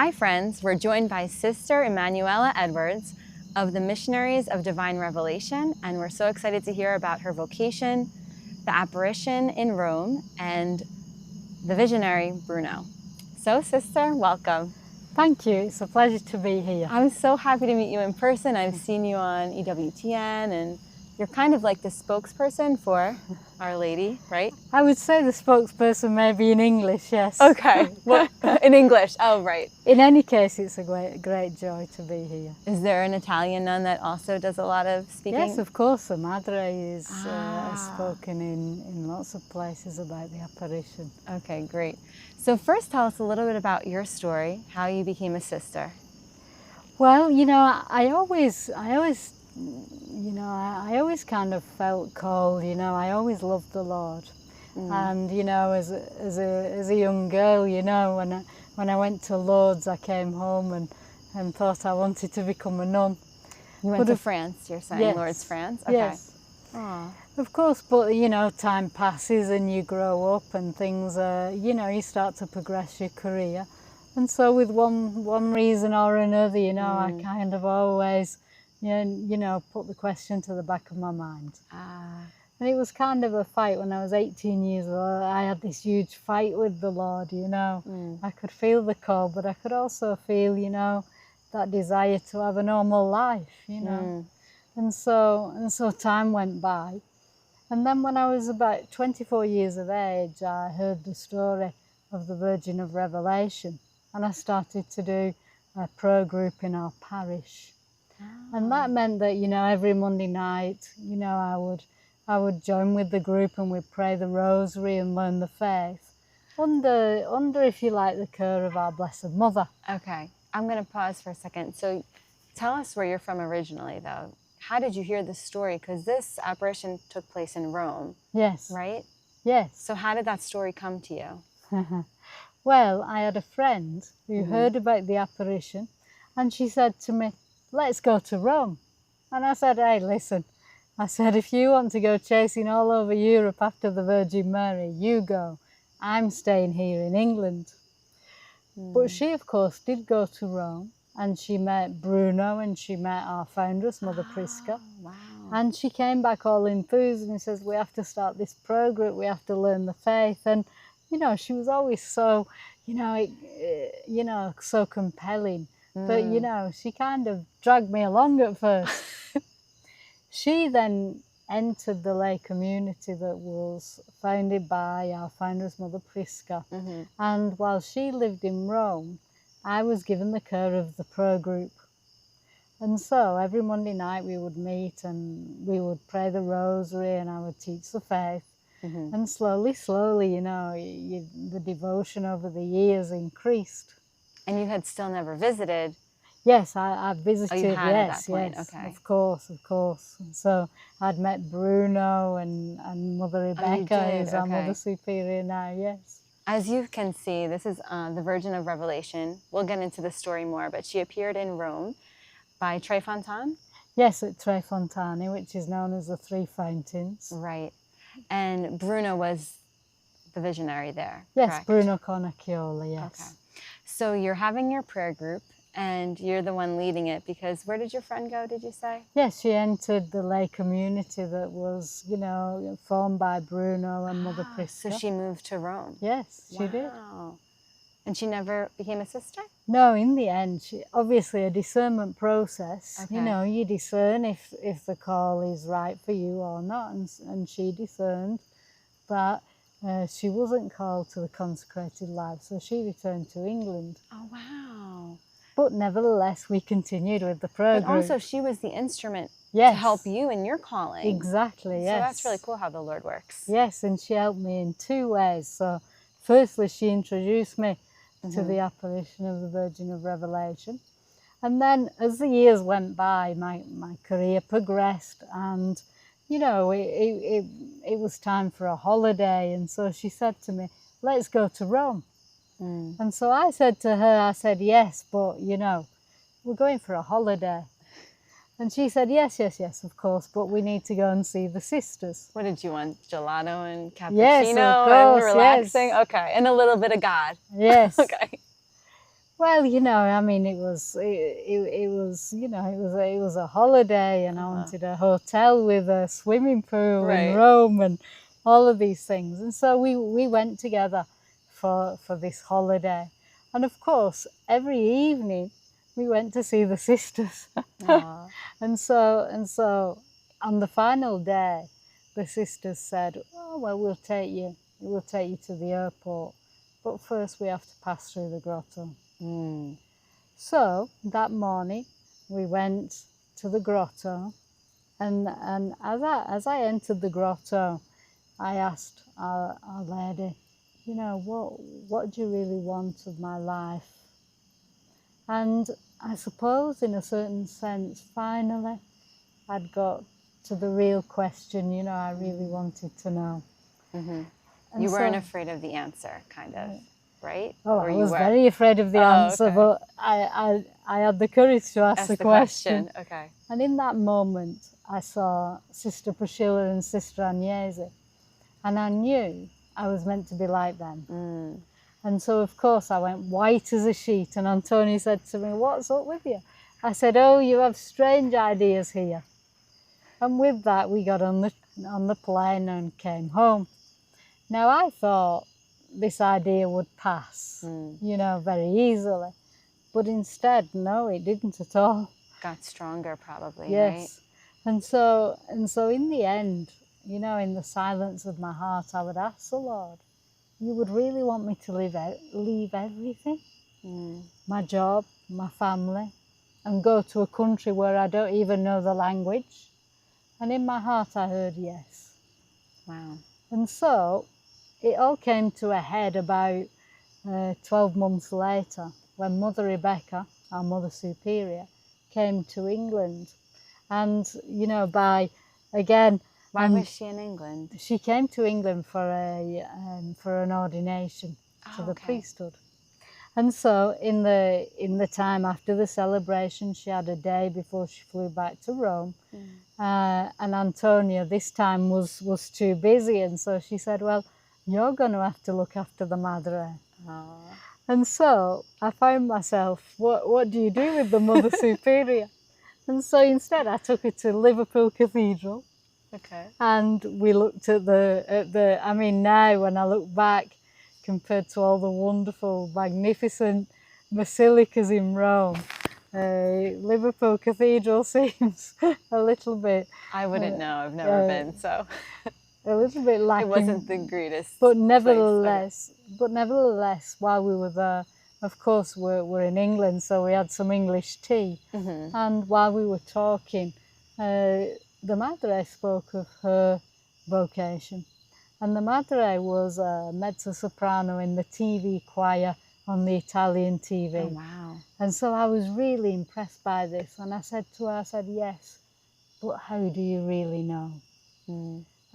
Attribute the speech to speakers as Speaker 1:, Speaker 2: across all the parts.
Speaker 1: Hi friends, we're joined by Sister Emanuela Edwards of the Missionaries of Divine Revelation, and we're so excited to hear about her vocation, the apparition in Rome, and the visionary Bruno. So Sister, welcome.
Speaker 2: Thank you, it's a pleasure to be here.
Speaker 1: I'm so happy to meet you in person. I've seen you on EWTN, and you're kind of like the spokesperson for Our Lady, right?
Speaker 2: I would say the spokesperson may be in English, yes.
Speaker 1: Okay, well, in English, oh right.
Speaker 2: In any case, it's a great joy to be here.
Speaker 1: Is there an Italian nun that also does a lot of speaking?
Speaker 2: Yes, of course, the Madre is spoken in lots of places about the apparition.
Speaker 1: Okay, great. So first tell us a little bit about your story, how you became a sister.
Speaker 2: Well, you know, I always kind of felt called, you know, I always loved the Lord. And, you know, as a young girl, you know, when I went to Lourdes, I came home and thought I wanted to become a nun.
Speaker 1: You went to France, you're saying?
Speaker 2: Yes.
Speaker 1: Lourdes, France? Okay.
Speaker 2: Yes. Aww. Of course, but, you know, time passes and you grow up and things, you know, you start to progress your career. And so with one reason or another, you know, I kind of always, you know, put the question to the back of my mind. And it was kind of a fight when I was 18 years old. I had this huge fight with the Lord, you know. I could feel the call, but I could also feel, you know, that desire to have a normal life, you know. And so time went by. And then when I was about 24 years of age, I heard the story of the Virgin of Revelation. And I started to do a prayer group in our parish. And that meant that, you know, every Monday night, you know, I would join with the group and we'd pray the rosary and learn the faith under, if you like, the care of our Blessed Mother.
Speaker 1: Okay, I'm going to pause for a second. So tell us where you're from originally, though. How did you hear this story? Because this apparition took place in Rome.
Speaker 2: Yes.
Speaker 1: Right?
Speaker 2: Yes.
Speaker 1: So how did that story come to you?
Speaker 2: Well, I had a friend who heard about the apparition and she said to me, let's go to Rome. And I said, hey, listen, I said, if you want to go chasing all over Europe after the Virgin Mary, you go. I'm staying here in England. But she, of course, did go to Rome and she met Bruno and she met our foundress, Mother Prisca.
Speaker 1: Wow.
Speaker 2: And she came back all enthused and says, we have to start this prayer group, we have to learn the faith. And, you know, she was always so, you know, so compelling. But, you know, she kind of dragged me along at first. She then entered the lay community that was founded by our foundress, Mother Prisca. And while she lived in Rome, I was given the care of the prayer group. And so every Monday night we would meet and we would pray the rosary and I would teach the faith. And slowly, you know, the devotion over the years increased. And
Speaker 1: you had still never visited?
Speaker 2: Yes, I visited,
Speaker 1: you had
Speaker 2: yes,
Speaker 1: at that point.
Speaker 2: yes,
Speaker 1: okay.
Speaker 2: Of course. And so I'd met Bruno and Mother Rebecca, who's our Mother Superior now, yes.
Speaker 1: As you can see, this is the Virgin of Revelation. We'll get into the story more, but she appeared in Rome by Tre Fontane?
Speaker 2: Yes, at Tre Fontane, which is known as the Three Fountains.
Speaker 1: Right. And Bruno was the visionary there,
Speaker 2: yes,
Speaker 1: correct?
Speaker 2: Bruno Cornacchiola, yes.
Speaker 1: Okay. So you're having your prayer group and you're the one leading it because where did your friend go, did you say?
Speaker 2: Yes, she entered the lay community that was, you know, formed by Bruno and Mother Prisca.
Speaker 1: So she moved to Rome?
Speaker 2: Yes, she did.
Speaker 1: And she never became a sister?
Speaker 2: No, in the end, obviously a discernment process.
Speaker 1: Okay.
Speaker 2: You know, you discern if the call is right for you or not, and she discerned that she wasn't called to the consecrated life, so she returned to England.
Speaker 1: Oh, wow.
Speaker 2: But nevertheless, we continued with the prayer group.
Speaker 1: But also she was the instrument to help you in your calling.
Speaker 2: Exactly, yes.
Speaker 1: So that's really cool how the Lord works.
Speaker 2: Yes, and she helped me in two ways. So firstly, she introduced me to the apparition of the Virgin of Revelation. And then as the years went by, my career progressed and, you know, it was time for a holiday. And so she said to me, let's go to Rome. And so I said to her, I said, yes, but, you know, we're going for a holiday. And she said, yes, of course, but we need to go and see the sisters.
Speaker 1: What did you want? Gelato and cappuccino?
Speaker 2: Yes, of course,
Speaker 1: and relaxing?
Speaker 2: Yes.
Speaker 1: Okay, and a little bit of God.
Speaker 2: Yes.
Speaker 1: Okay.
Speaker 2: Well, you know, I mean, it was, you know, it was a holiday, and I wanted a hotel with a swimming pool in Rome and all of these things. And so we went together for this holiday. And of course, every evening we went to see the sisters. And so on the final day, the sisters said, "Oh, well, we'll take you to the airport, but first we have to pass through the grotto." So that morning we went to the grotto, and as I entered the grotto, I asked our lady, you know, what do you really want of my life? And I suppose in a certain sense, finally, I'd got to the real question, you know, I really wanted to know.
Speaker 1: You weren't afraid of the answer, kind of, right?
Speaker 2: Oh, I was very afraid of the answer, but I had the courage to ask the question.
Speaker 1: Okay.
Speaker 2: And in that moment, I saw Sister Priscilla and Sister Agnese, and I knew I was meant to be like them. And so, of course, I went white as a sheet, and Antonio said to me, "What's up with you?" I said, "Oh, you have strange ideas here." And with that, we got on the plane and came home. Now, I thought this idea would pass, you know, very easily. But instead, no, it didn't at all.
Speaker 1: Got stronger, probably,
Speaker 2: yes.
Speaker 1: Right?
Speaker 2: And so in the end, you know, in the silence of my heart, I would ask the Lord, you would really want me to leave everything? My job, my family, and go to a country where I don't even know the language? And in my heart, I heard yes.
Speaker 1: Wow.
Speaker 2: And so it all came to a head about 12 months later, when Mother Rebecca, our Mother Superior, came to England. And, you know, Why
Speaker 1: was she in England?
Speaker 2: She came to England for an ordination to the priesthood. And so in the time after the celebration, she had a day before she flew back to Rome. And Antonia this time was too busy, and so she said, "Well, you're going to have to look after the Madre." And so I found myself, what do you do with the Mother Superior? And so instead I took her to Liverpool Cathedral.
Speaker 1: Okay.
Speaker 2: And we looked at the I mean, now when I look back, compared to all the wonderful, magnificent basilicas in Rome, Liverpool Cathedral seems a little bit...
Speaker 1: I wouldn't know, I've never been, so...
Speaker 2: a little bit lacking.
Speaker 1: It wasn't the greatest
Speaker 2: but nevertheless, while we were there, of course, we're in England, so we had some English tea. And while we were talking, the Madre spoke of her vocation. And the Madre was a mezzo-soprano in the TV choir on the Italian TV.
Speaker 1: Oh, wow. And
Speaker 2: so I was really impressed by this. And I said to her, yes, but how do you really know?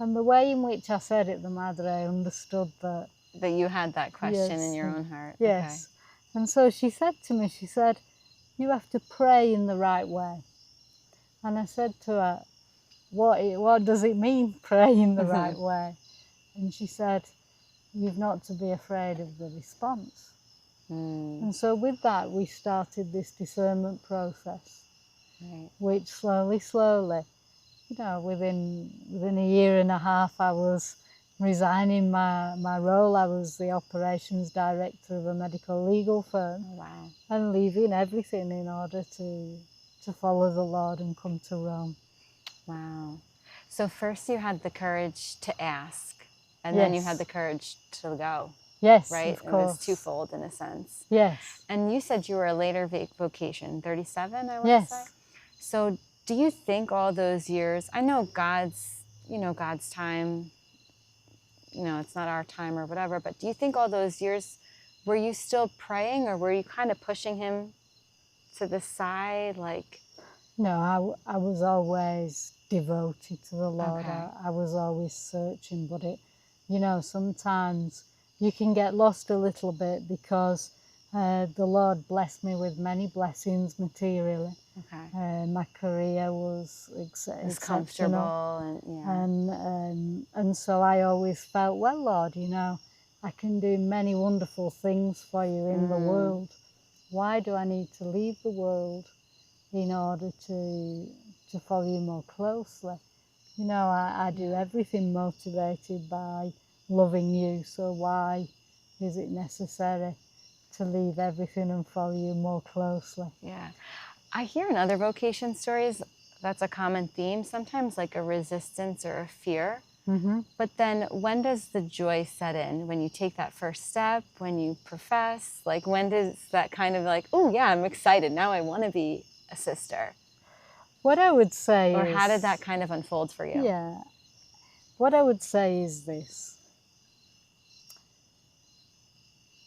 Speaker 2: And the way in which I said it, the Madre understood that...
Speaker 1: That you had that question in your own heart.
Speaker 2: Yes. Okay. And so she said to me, you have to pray in the right way. And I said to her, what does it mean, pray in the right way? And she said, you've not to be afraid of the response. And so with that, we started this discernment process, which slowly, you know, within a year and a half, I was resigning my role. I was the operations director of a medical legal firm.
Speaker 1: Wow.
Speaker 2: And leaving everything in order to follow the Lord and come to Rome.
Speaker 1: Wow. So first you had the courage to ask, and then you had the courage to go.
Speaker 2: Yes,
Speaker 1: right?
Speaker 2: Of course.
Speaker 1: It was twofold in a sense.
Speaker 2: Yes.
Speaker 1: And you said you were a later vocation, 37, I want to say? So do you think all those years, I know God's time, you know, it's not our time or whatever, but do you think all those years, were you still praying, or were you kind of pushing him to the side, like?
Speaker 2: No, I was always devoted to the Lord.
Speaker 1: Okay.
Speaker 2: I was always searching, but you know, sometimes you can get lost a little bit because the Lord blessed me with many blessings materially.
Speaker 1: Okay.
Speaker 2: My career was exceptional. And so I always felt, well, Lord, you know, I can do many wonderful things for you in the world. Why do I need to leave the world in order to follow you more closely? You know, I do everything motivated by loving you, so why is it necessary to leave everything and follow you more closely?
Speaker 1: Yeah. I hear in other vocation stories, that's a common theme, sometimes like a resistance or a fear.
Speaker 2: Mm-hmm.
Speaker 1: But then when does the joy set in? When you take that first step, when you profess? Like when does that kind of like, oh yeah, I'm excited, now I want to be a sister?
Speaker 2: What I would say
Speaker 1: Or
Speaker 2: is...
Speaker 1: how did that kind of unfold for you?
Speaker 2: Yeah. What I would say is this.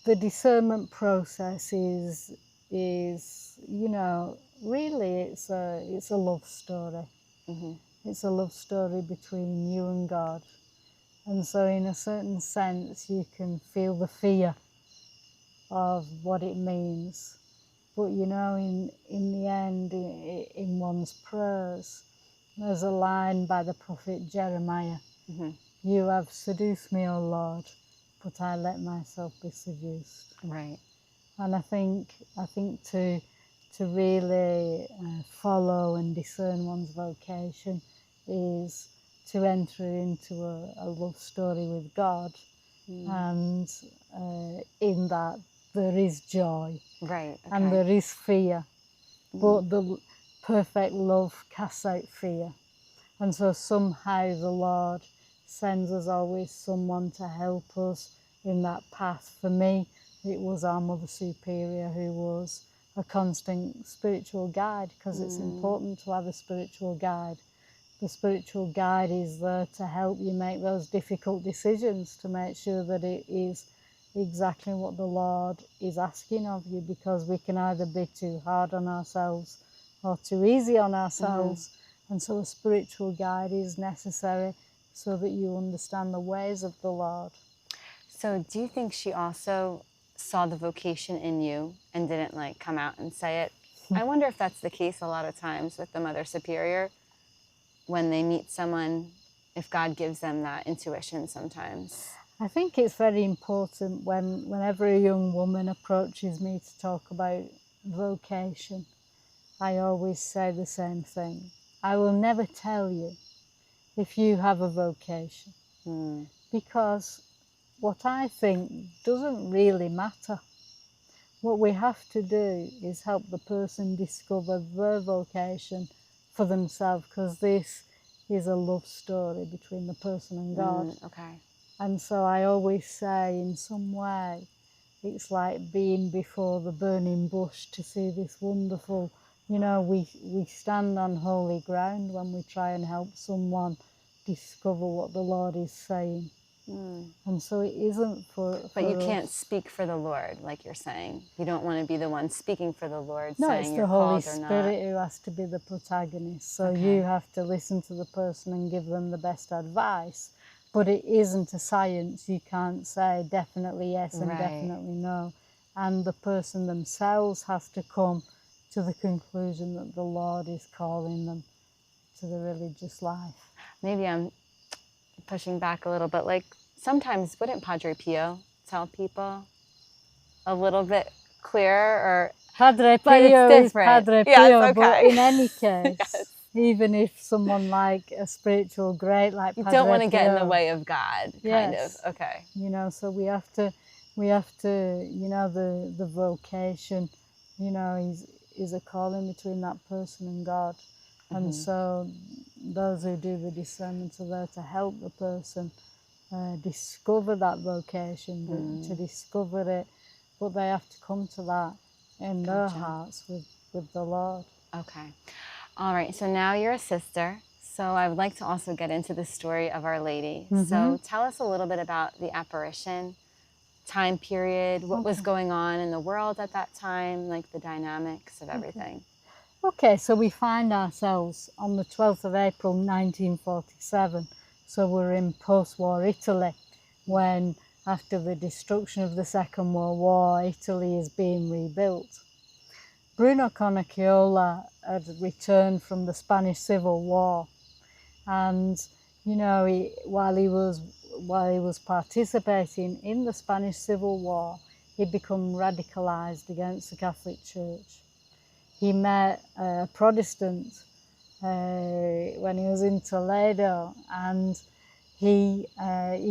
Speaker 2: The discernment process is you know, really it's a love story.
Speaker 1: Mm-hmm.
Speaker 2: It's a love story between you and God. And so in a certain sense you can feel the fear of what it means. But you know, in the end, in one's prayers, there's a line by the prophet Jeremiah.
Speaker 1: Mm-hmm.
Speaker 2: You have seduced me, O Lord, but I let myself be seduced.
Speaker 1: Right.
Speaker 2: And I think to really follow and discern one's vocation is to enter into a love story with God, and in that there is joy,
Speaker 1: right, okay.
Speaker 2: and there is fear, but the perfect love casts out fear. And so somehow the Lord sends us always someone to help us in that path. For me, it was our Mother Superior, who was a constant spiritual guide, because it's important to have a spiritual guide. The spiritual guide is there to help you make those difficult decisions, to make sure that it is exactly what the Lord is asking of you, because we can either be too hard on ourselves or too easy on ourselves. And so a spiritual guide is necessary so that you understand the ways of the Lord.
Speaker 1: So do you think she also saw the vocation in you and didn't like come out and say it? I wonder if that's the case a lot of times with the Mother Superior. When they meet someone, if God gives them that intuition sometimes.
Speaker 2: I think it's very important whenever a young woman approaches me to talk about vocation, I always say the same thing. I will never tell you if you have a vocation, because what I think doesn't really matter. What we have to do is help the person discover their vocation for themselves, because this is a love story between the person and God.
Speaker 1: Okay.
Speaker 2: And so I always say, in some way, it's like being before the burning bush to see this wonderful, you know, we stand on holy ground when we try and help someone discover what the Lord is saying. And so it isn't for
Speaker 1: But you
Speaker 2: us.
Speaker 1: can't speak for the Lord, like you're saying. You don't want to be the one speaking for the Lord,
Speaker 2: No,
Speaker 1: saying
Speaker 2: it's the
Speaker 1: you're
Speaker 2: Holy
Speaker 1: called or not.
Speaker 2: Spirit who has to be the protagonist. So you have to listen to the person and give them the best advice. But it isn't a science. You can't say definitely yes and definitely no. And the person themselves has to come to the conclusion that the Lord is calling them to the religious life.
Speaker 1: Maybe I'm pushing back a little bit. Like sometimes wouldn't Padre Pio tell people a little bit clearer, or
Speaker 2: Padre
Speaker 1: but
Speaker 2: Pio
Speaker 1: it's
Speaker 2: is
Speaker 1: different.
Speaker 2: Padre
Speaker 1: Yes,
Speaker 2: Pio,
Speaker 1: okay.
Speaker 2: but in any case,
Speaker 1: yes.
Speaker 2: Even if someone like a spiritual great like
Speaker 1: You
Speaker 2: Padre
Speaker 1: don't want to get in the
Speaker 2: Pio,
Speaker 1: way of God, kind of. Okay.
Speaker 2: You know, so we have to, you know, the vocation, you know, is a calling between that person and God. And so those who do the discernment are there to help the person discover that vocation, to discover it, but they have to come to that in their hearts with the Lord.
Speaker 1: Okay. All right, so now you're a sister, so I would like to also get into the story of Our Lady. So tell us a little bit about the apparition, time period, what was going on in the world at that time, like the dynamics of everything.
Speaker 2: Okay, so we find ourselves on the 12th of April 1947, so we're in post-war Italy, when after the destruction of the Second World War, Italy is being rebuilt. Bruno Cornacchiola had returned from the Spanish Civil War, and you know, while he was participating in the Spanish Civil War, he'd become radicalised against the Catholic Church. He met a Protestant when he was in Toledo, and he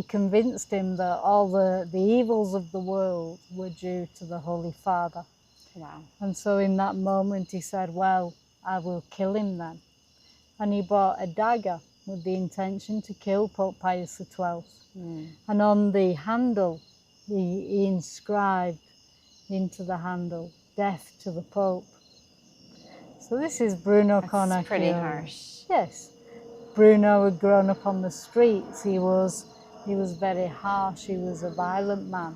Speaker 2: convinced him that all the evils of the world were due to the Holy Father.
Speaker 1: Wow.
Speaker 2: And so in that moment he said, well, I will kill him then. And he bought a dagger with the intention to kill Pope Pius XII. And on the handle, he inscribed into the handle, death to the Pope. So this is Bruno Cornacchiola.
Speaker 1: That's pretty harsh.
Speaker 2: Yes. Bruno had grown up on the streets. He was very harsh. He was a violent man.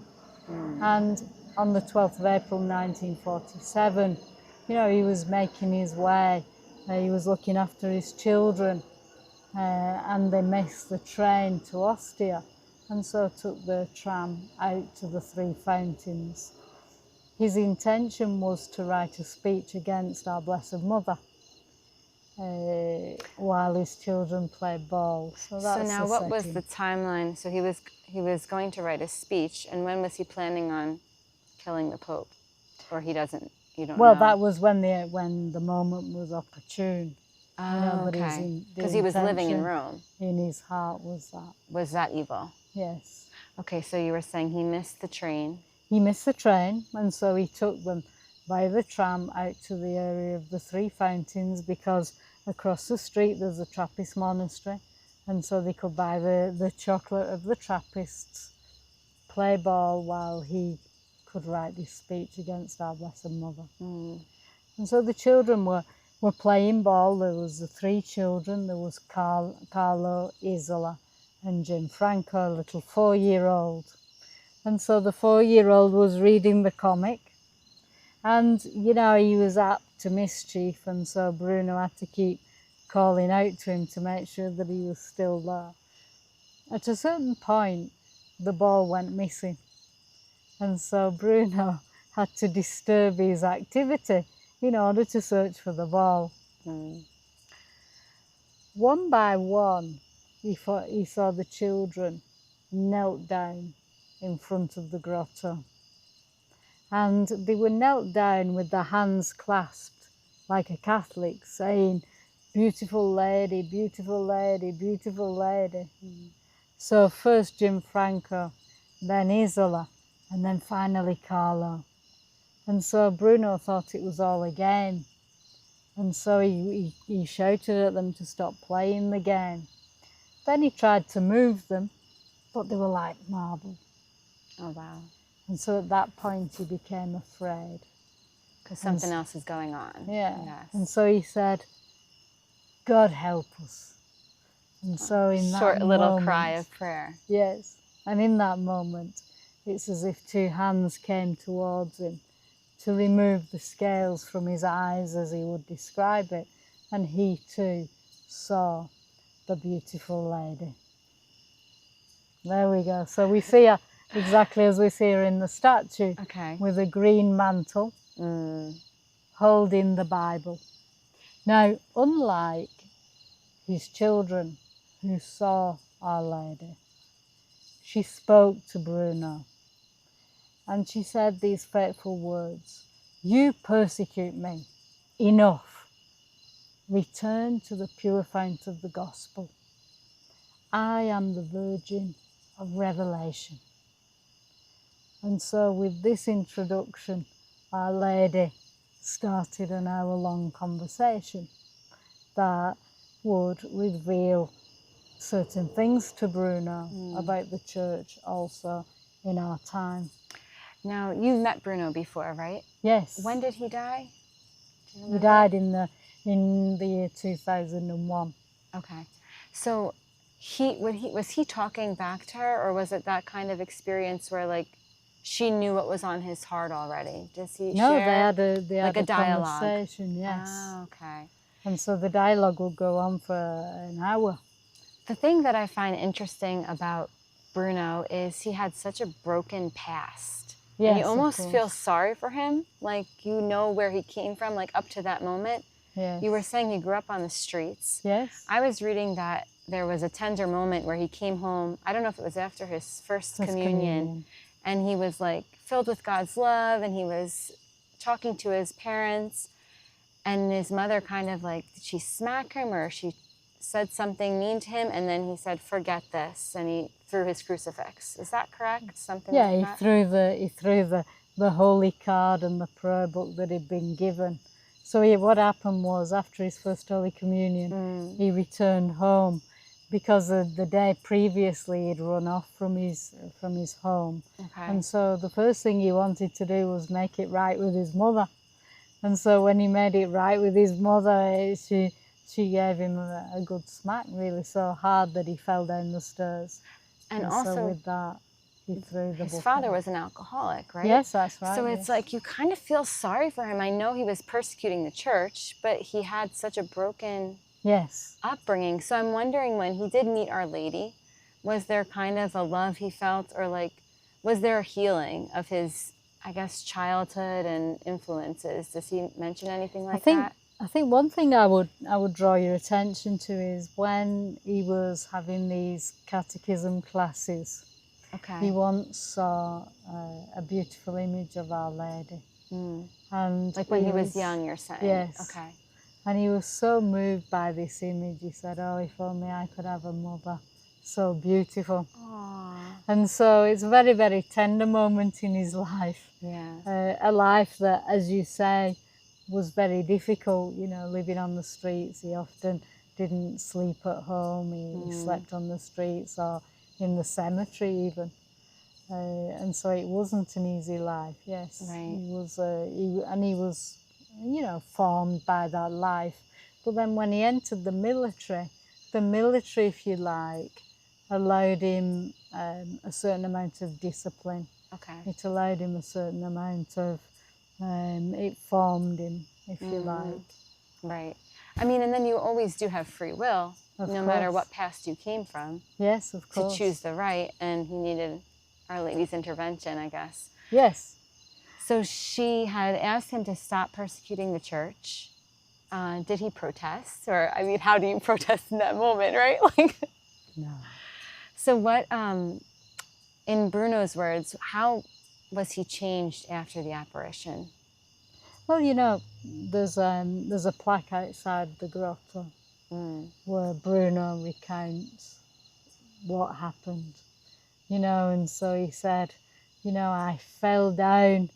Speaker 2: And on the 12th of April 1947, you know, he was making his way. He was looking after his children, and they missed the train to Ostia, and so took the tram out to the Tre Fountains. His intention was to write a speech against our Blessed Mother while his children played ball. So
Speaker 1: now what was the timeline? So he was going to write a speech, and when was he planning on killing the Pope? Or you don't know?
Speaker 2: Well, that was when the moment was opportune.
Speaker 1: Oh, okay. Because he was living in Rome.
Speaker 2: In his heart was that.
Speaker 1: Was that evil?
Speaker 2: Yes.
Speaker 1: Okay, so you were saying he missed the train.
Speaker 2: He missed the train, and so he took them by the tram out to the area of the Tre Fountains, because across the street there's a Trappist monastery, and so they could buy the chocolate of the Trappists, play ball while he could write this speech against our Blessed Mother. And so the children were playing ball. There was the three children. There was Carlo, Isola and Gianfranco, a little 4-year-old. And so the 4-year-old was reading the comic, and you know, he was apt to mischief, and so Bruno had to keep calling out to him to make sure that he was still there. At a certain point, the ball went missing, and so Bruno had to disturb his activity in order to search for the ball. One by one, he saw the children knelt down in front of the grotto, and they were knelt down with their hands clasped like a Catholic, saying, "Beautiful lady, beautiful lady, beautiful lady." So first Gianfranco, then Isola, and then finally Carlo. And so Bruno thought it was all a game, and so he shouted at them to stop playing the game. Then he tried to move them, but they were like marble.
Speaker 1: Oh, wow.
Speaker 2: And so at that point he became afraid.
Speaker 1: Because something else is going on.
Speaker 2: Yeah.
Speaker 1: Yes.
Speaker 2: And so he said, "God help us." And so in that
Speaker 1: short little
Speaker 2: moment,
Speaker 1: cry of prayer.
Speaker 2: Yes. And in that moment, it's as if two hands came towards him to remove the scales from his eyes, as he would describe it. And he too saw the beautiful lady. There we go. So we see her exactly as we see her in the statue, with a green mantle, holding the Bible. Now, unlike his children who saw Our Lady, she spoke to Bruno, and she said these fateful words: "You persecute me. Enough. Return to the pure fount of the gospel. I am the Virgin of Revelation." And so with this introduction, Our Lady started an hour-long conversation that would reveal certain things to Bruno about the church also in our time.
Speaker 1: Now, you've met Bruno before, right?
Speaker 2: Yes.
Speaker 1: When did he die?
Speaker 2: He died in the year 2001.
Speaker 1: Okay. So was he talking back to her, or was it that kind of experience where like she knew what was on his heart already? Does he
Speaker 2: No,
Speaker 1: share?
Speaker 2: they had a
Speaker 1: dialogue.
Speaker 2: conversation, yes.
Speaker 1: Oh, okay.
Speaker 2: And so the dialogue would go on for an hour.
Speaker 1: The thing that I find interesting about Bruno is he had such a broken past.
Speaker 2: Yes,
Speaker 1: and you almost
Speaker 2: of course.
Speaker 1: feel sorry for him, like you know where he came from, like up to that moment.
Speaker 2: Yes.
Speaker 1: You were saying he grew up on the streets.
Speaker 2: Yes.
Speaker 1: I was reading that there was a tender moment where he came home, I don't know if it was after his first communion, and he was like filled with God's love, and he was talking to his parents, and his mother kind of like, did she smack him or she said something mean to him, and then he said, forget this, and he threw his crucifix. Is that correct? Something
Speaker 2: Yeah,
Speaker 1: like that?
Speaker 2: he threw the holy card and the prayer book that he'd been given. So what happened was, after his first Holy Communion, he returned home, because the day previously he'd run off from his home.
Speaker 1: Okay.
Speaker 2: And so the first thing he wanted to do was make it right with his mother. And so when he made it right with his mother, she gave him a good smack, really, so hard that he fell down the stairs.
Speaker 1: And
Speaker 2: so
Speaker 1: also,
Speaker 2: with that, he threw the book.
Speaker 1: His father was an alcoholic, right?
Speaker 2: Yes, that's right.
Speaker 1: So it's like you kind of feel sorry for him. I know he was persecuting the church, but he had such a broken upbringing. So I'm wondering, when he did meet Our Lady, was there kind of a love he felt, or like, was there a healing of his, I guess, childhood and influences? Does he mention anything like that?
Speaker 2: I think one thing I would draw your attention to is when he was having these catechism classes.
Speaker 1: Okay.
Speaker 2: He once saw a beautiful image of Our Lady. And
Speaker 1: like when he was young, you're saying?
Speaker 2: Yes.
Speaker 1: Okay.
Speaker 2: And he was so moved by this image, he said, oh, if only I could have a mother so beautiful.
Speaker 1: Aww.
Speaker 2: And so it's a very, very tender moment in his life.
Speaker 1: Yeah.
Speaker 2: A life that, as you say, was very difficult, you know, living on the streets. He often didn't sleep at home. He slept on the streets or in the cemetery even. And so it wasn't an easy life, yes.
Speaker 1: Right.
Speaker 2: He was, you know, formed by that life. But then when he entered the military, if you like, allowed him a certain amount of discipline.
Speaker 1: Okay.
Speaker 2: It allowed him a certain amount of, it formed him, if you like.
Speaker 1: Right. I mean, and then you always do have free will, no matter what past you came from.
Speaker 2: Yes, of course.
Speaker 1: To choose the right, and he needed Our Lady's intervention, I guess.
Speaker 2: Yes.
Speaker 1: So she had asked him to stop persecuting the church. Did he protest? Or, I mean, how do you protest in that moment, right? Like,
Speaker 2: no.
Speaker 1: So what, in Bruno's words, how was he changed after the apparition?
Speaker 2: Well, you know, there's a plaque outside the grotto where Bruno recounts what happened, you know, and so he said, you know, I fell down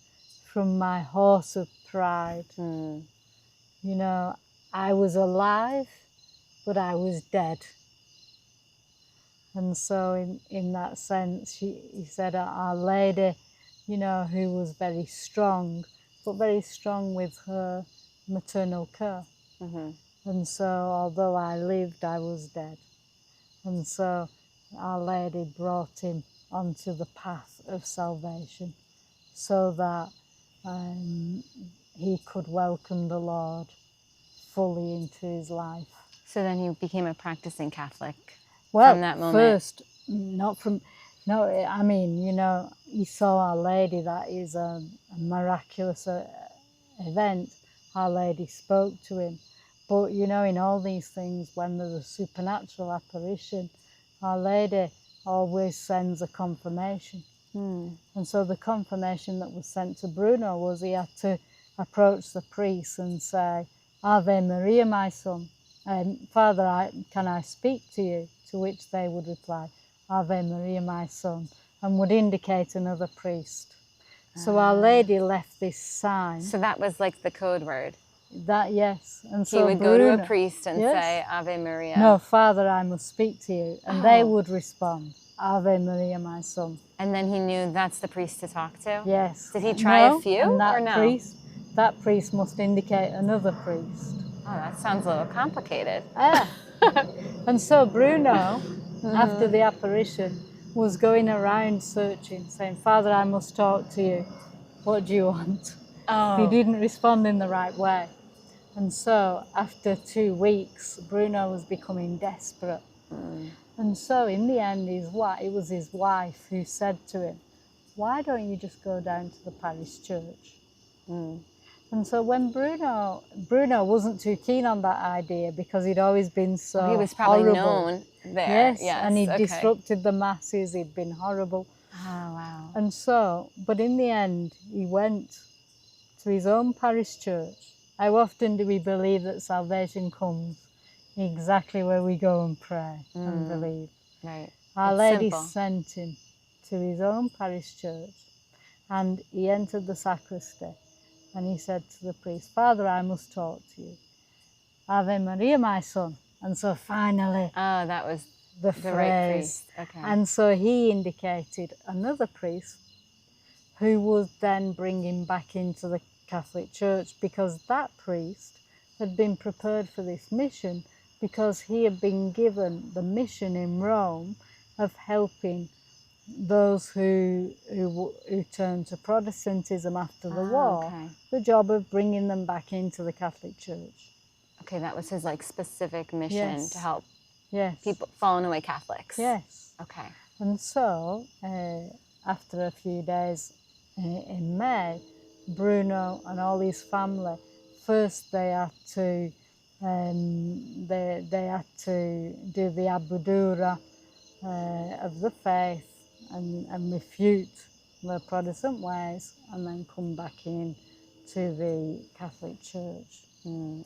Speaker 2: from my horse of pride. You know, I was alive, but I was dead. And so in that sense, he said, Our Lady, you know, who was very strong, but very strong with her maternal care. And so although I lived, I was dead. And so Our Lady brought him onto the path of salvation so that he could welcome the Lord fully into his life.
Speaker 1: So then he became a practicing Catholic
Speaker 2: from
Speaker 1: that moment?
Speaker 2: First, no, I mean, you know, he saw Our Lady. That is a miraculous event. Our Lady spoke to him. But, you know, in all these things, when there's a supernatural apparition, Our Lady always sends a confirmation. And so the confirmation that was sent to Bruno was he had to approach the priest and say, Ave Maria, my son. Father, can I speak to you? To which they would reply, Ave Maria, my son, and would indicate another priest. So Our Lady left this sign.
Speaker 1: So that was like the code word?
Speaker 2: That, yes. And so
Speaker 1: he would go to a priest and say, Ave Maria.
Speaker 2: No, Father, I must speak to you. And they would respond, Ave Maria, my son.
Speaker 1: And then he knew that's the priest to talk to?
Speaker 2: Yes.
Speaker 1: Did he try a few
Speaker 2: and
Speaker 1: or no?
Speaker 2: That priest must indicate another priest.
Speaker 1: Oh, that sounds a little complicated.
Speaker 2: And so Bruno, after the apparition, was going around searching, saying, Father, I must talk to you. What do you want? He didn't respond in the right way. And so after 2 weeks, Bruno was becoming desperate. And so in the end, it was his wife who said to him, why don't you just go down to the parish church? And so when Bruno wasn't too keen on that idea because he'd always been so
Speaker 1: he was probably
Speaker 2: horrible.
Speaker 1: known there.
Speaker 2: Yes, and he'd disrupted the masses, he'd been horrible.
Speaker 1: Oh, wow.
Speaker 2: And so, but in the end, he went to his own parish church. How often do we believe that salvation comes exactly where we go and pray and believe?
Speaker 1: Right.
Speaker 2: Our
Speaker 1: It's
Speaker 2: Lady
Speaker 1: simple.
Speaker 2: sent him to his own parish church, and he entered the sacristy, and he said to the priest, "Father, I must talk to you. Ave Maria, my son." And so finally,
Speaker 1: Oh, that was
Speaker 2: the
Speaker 1: the right
Speaker 2: phrase.
Speaker 1: priest. Okay.
Speaker 2: And so he indicated another priest who would then bring him back into the Catholic Church, because that priest had been prepared for this mission because he had been given the mission in Rome of helping those who turned to Protestantism after the war,
Speaker 1: okay.
Speaker 2: the job of bringing them back into the Catholic Church.
Speaker 1: Okay, that was his like specific mission
Speaker 2: Yes.
Speaker 1: to help
Speaker 2: Yes.
Speaker 1: people, fallen away Catholics.
Speaker 2: Yes.
Speaker 1: Okay.
Speaker 2: And so, after a few days in May, Bruno and all his family, first they had to do the Abbadura of the faith and refute the Protestant ways, and then come back in to the Catholic Church.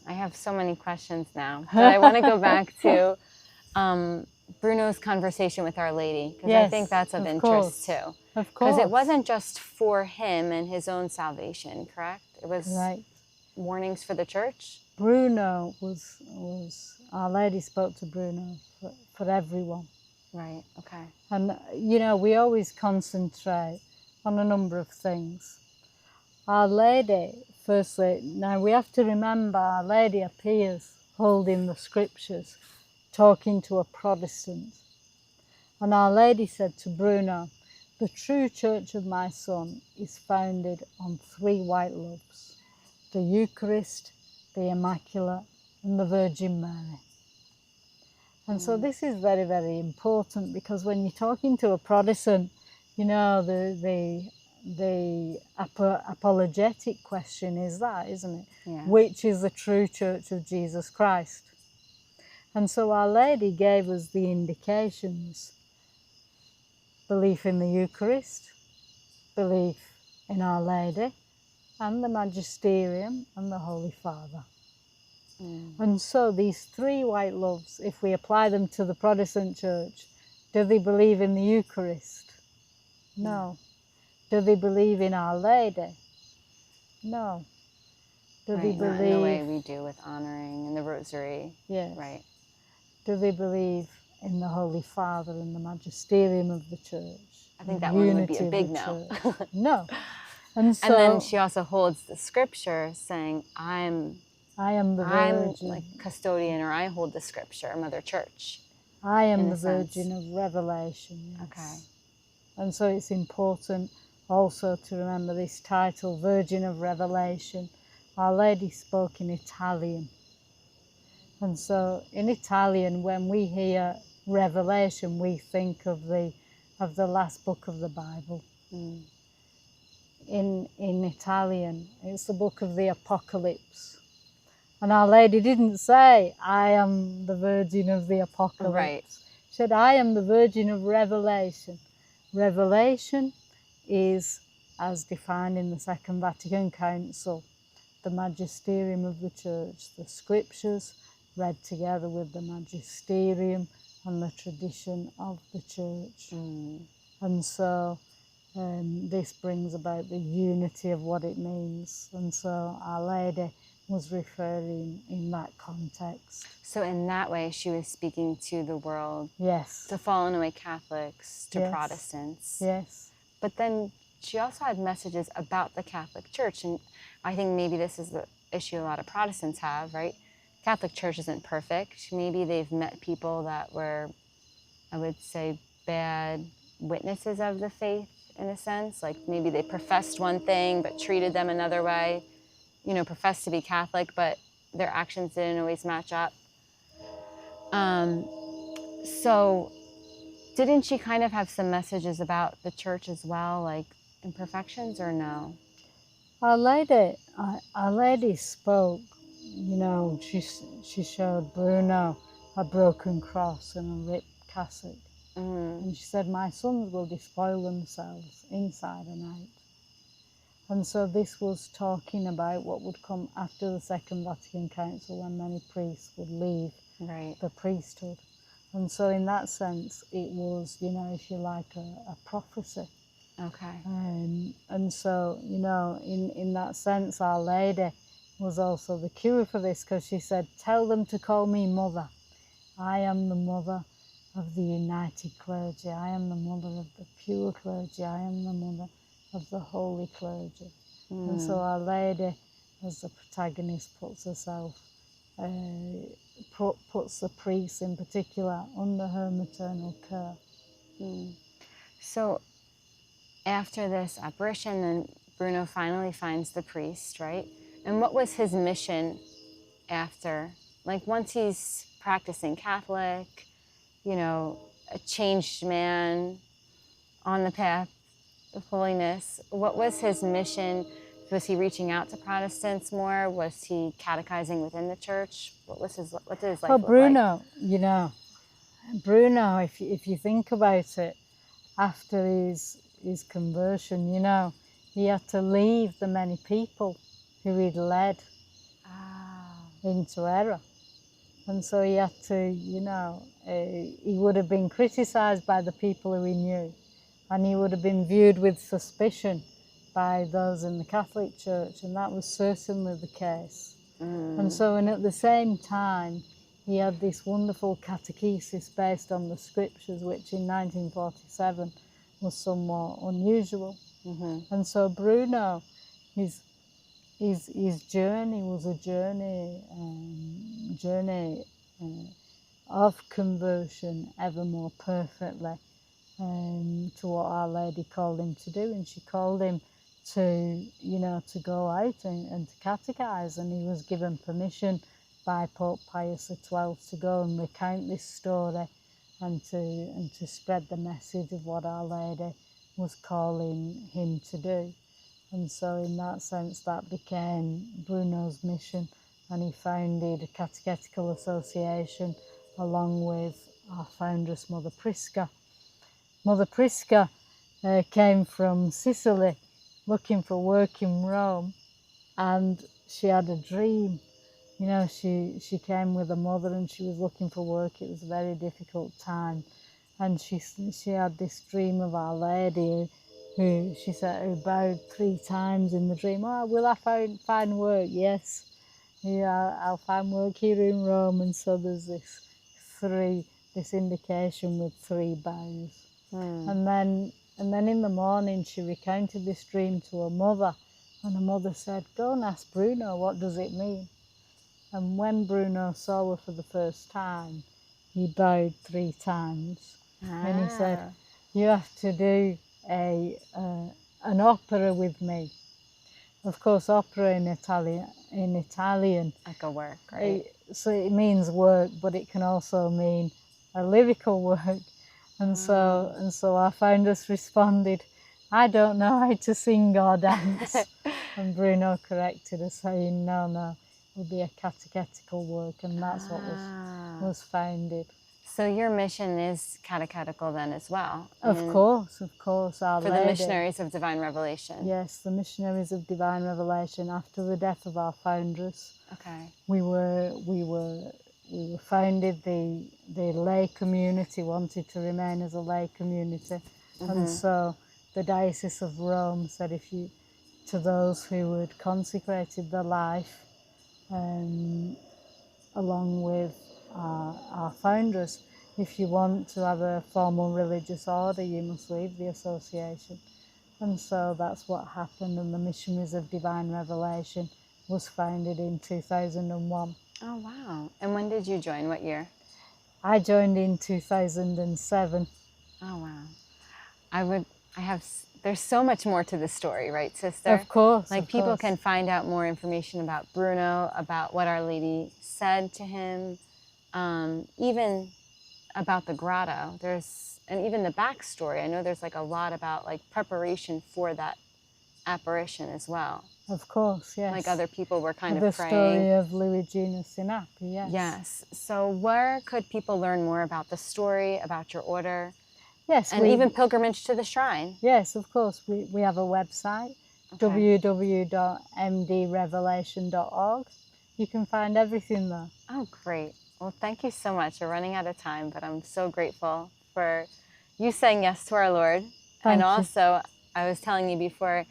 Speaker 1: I have so many questions now, but I want to go back to Bruno's conversation with Our Lady, because I think that's of interest too.
Speaker 2: Of course.
Speaker 1: Because it wasn't just for him and his own salvation, correct? It was
Speaker 2: right.
Speaker 1: warnings for the church?
Speaker 2: Bruno was Our Lady spoke to Bruno for everyone.
Speaker 1: Right, okay.
Speaker 2: And, you know, we always concentrate on a number of things. Our Lady, firstly, now we have to remember Our Lady appears holding the scriptures, talking to a Protestant. And Our Lady said to Bruno, "The true church of my son is founded on 3 white loves: the Eucharist, the Immaculate, and the Virgin Mary." And so this is very, very important, because when you're talking to a Protestant, you know, the apologetic question is that, isn't it?
Speaker 1: Yeah.
Speaker 2: Which is the true church of Jesus Christ? And so Our Lady gave us the indications: belief in the Eucharist, belief in Our Lady, and the Magisterium and the Holy Father. And so these 3 white loves, if we apply them to the Protestant church, do they believe in the Eucharist? No. Do they believe in Our Lady? No. Do they
Speaker 1: Not
Speaker 2: believe
Speaker 1: in the way we do with honoring and the rosary?
Speaker 2: Yes.
Speaker 1: Right.
Speaker 2: Do they believe in the Holy Father and the Magisterium of the church?
Speaker 1: I think
Speaker 2: the
Speaker 1: that one would be a
Speaker 2: unity of
Speaker 1: big
Speaker 2: the
Speaker 1: no.
Speaker 2: church? No. And so
Speaker 1: And then she also holds the scripture saying, I am
Speaker 2: the Virgin.
Speaker 1: like custodian, or I hold the scripture, Mother Church.
Speaker 2: I am
Speaker 1: in
Speaker 2: the
Speaker 1: a sense.
Speaker 2: Virgin of Revelation. Yes.
Speaker 1: Okay.
Speaker 2: And so it's important also to remember this title, Virgin of Revelation. Our Lady spoke in Italian. And so in Italian, when we hear Revelation, we think of the last book of the Bible. In Italian, it's the book of the Apocalypse. And Our Lady didn't say, I am the Virgin of the Apocalypse.
Speaker 1: Right.
Speaker 2: She said, I am the Virgin of Revelation. Revelation is, as defined in the Second Vatican Council, the magisterium of the Church, the scriptures read together with the magisterium and the tradition of the Church. And so this brings about the unity of what it means. And so Our Lady was referring in that context.
Speaker 1: So in that way, she was speaking to the world.
Speaker 2: Yes.
Speaker 1: To fallen away Catholics, to
Speaker 2: Yes.
Speaker 1: Protestants.
Speaker 2: Yes.
Speaker 1: But then she also had messages about the Catholic Church. And I think maybe this is the issue a lot of Protestants have, right? Catholic Church isn't perfect. Maybe they've met people that were, I would say, bad witnesses of the faith, in a sense. Like maybe they professed one thing but treated them another way. You know, professed to be Catholic, but their actions didn't always match up. So didn't she kind of have some messages about the church as well, like imperfections, or no?
Speaker 2: Our Lady spoke, you know, she showed Bruno a broken cross and a ripped cassock. And she said, my sons will despoil themselves inside and out. And so this was talking about what would come after the Second Vatican Council, when many priests would leave the priesthood. And so in that sense, it was, you know, if you like, a prophecy.
Speaker 1: Okay.
Speaker 2: And so, you know, in that sense, Our Lady was also the cure for this, because she said, tell them to call me mother. I am the mother of the united clergy. I am the mother of the pure clergy. I am the mother of the holy clergy. And so Our Lady, as the protagonist, puts herself, puts the priests in particular under her maternal care.
Speaker 1: So after this apparition, then Bruno finally finds the priest, right? And what was his mission after? Like, once he's practicing Catholic, you know, a changed man on the path of holiness, what was his mission? Was he reaching out to Protestants more? Was he catechizing within the church? What did his life look like?
Speaker 2: Bruno, you know, Bruno, if you think about it, after his conversion, you know, he had to leave the many people who he'd led into error. And so he had to, you know, he would have been criticised by the people who he knew, and he would have been viewed with suspicion by those in the Catholic Church, and that was certainly the case. And so, and at the same time, he had this wonderful catechesis based on the scriptures, which in 1947 was somewhat unusual. And so Bruno, his journey was a journey of conversion ever more perfectly to what Our Lady called him to do. And she called him to, you know, to go out and to catechize, and he was given permission by Pope Pius XII to go and recount this story and to spread the message of what Our Lady was calling him to do. And so in that sense, that became Bruno's mission, and he founded a catechetical association along with our foundress, Mother Prisca. Mother Prisca came from Sicily looking for work in Rome, and she had a dream. You know, she came with her mother and she was looking for work. It was a very difficult time, and she had this dream of Our Lady, who she said, who bowed 3 times in the dream. Oh, will I find work? Yes, yeah, I'll find work here in Rome. And so there's this indication with 3 bows. And then in the morning she recounted this dream to her mother, and her mother said, go and ask Bruno, what does it mean? And when Bruno saw her for the first time, he bowed 3 times. And he said, you have to do an opera with me. Of course, opera in Italian,
Speaker 1: like a work, right?
Speaker 2: So it means work, but it can also mean a lyrical work. And so our founders responded, I don't know how to sing or dance. And Bruno corrected her, saying, no, it will be a catechetical work, and that's what was founded.
Speaker 1: So your mission is catechetical then as well?
Speaker 2: Of course, Our
Speaker 1: Lady. For the Missionaries of Divine Revelation?
Speaker 2: Yes, the Missionaries of Divine Revelation. After the death of our foundress, we founded the lay community, wanted to remain as a lay community. And so the Diocese of Rome said, to those who had consecrated their life, along with our foundress, if you want to have a formal religious order, you must leave the association. And so that's what happened, and the Missionaries of Divine Revelation was founded in 2001.
Speaker 1: Oh, wow. And when did you join? What year?
Speaker 2: I joined in 2007.
Speaker 1: Oh, wow. There's so much more to the story, right, Sister?
Speaker 2: Of course.
Speaker 1: Like, people can find out more information about Bruno, about what Our Lady said to him, even about the grotto. And even the backstory. I know there's like a lot about like preparation for that apparition as well.
Speaker 2: Of course, yes.
Speaker 1: Like other people were kind of praying.
Speaker 2: The story of Luigina Sinapi, yes.
Speaker 1: Yes. So where could people learn more about the story, about your order?
Speaker 2: Yes.
Speaker 1: And even pilgrimage to the shrine.
Speaker 2: Yes, of course. We have a website, www.mdrevelation.org. You can find everything there.
Speaker 1: Oh, great. Well, thank you so much. We're running out of time, but I'm so grateful for you saying yes to our Lord.
Speaker 2: Thank you.
Speaker 1: Also, I was telling you before,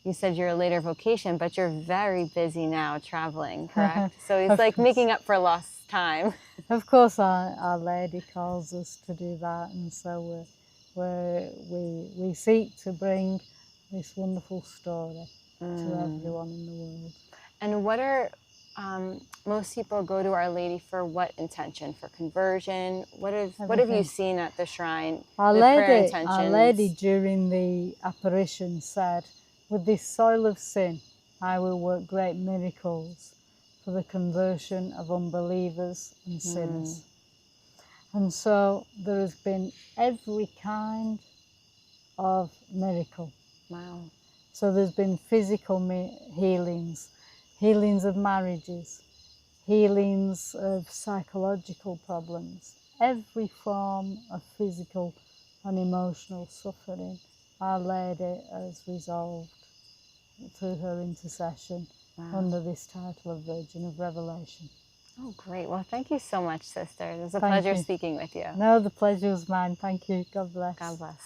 Speaker 1: you said you're a later vocation, but you're very busy now traveling, correct? So it's like making up for lost time.
Speaker 2: Of course, our Lady calls us to do that, and so we seek to bring this wonderful story to everyone in the world.
Speaker 1: And what are most people go to Our Lady for what intention? For conversion? What have you seen at the shrine?
Speaker 2: Our Lady during the apparition said, "With this soil of sin, I will work great miracles for the conversion of unbelievers and sinners." And so there has been every kind of miracle.
Speaker 1: Wow.
Speaker 2: So there's been physical healings, healings of marriages, healings of psychological problems, every form of physical and emotional suffering Our Lady has resolved through her intercession under this title of Virgin of Revelation.
Speaker 1: Oh, great. Well, thank you so much, Sister. It was a pleasure speaking with you.
Speaker 2: No, the pleasure was mine. Thank you. God bless.
Speaker 1: God bless.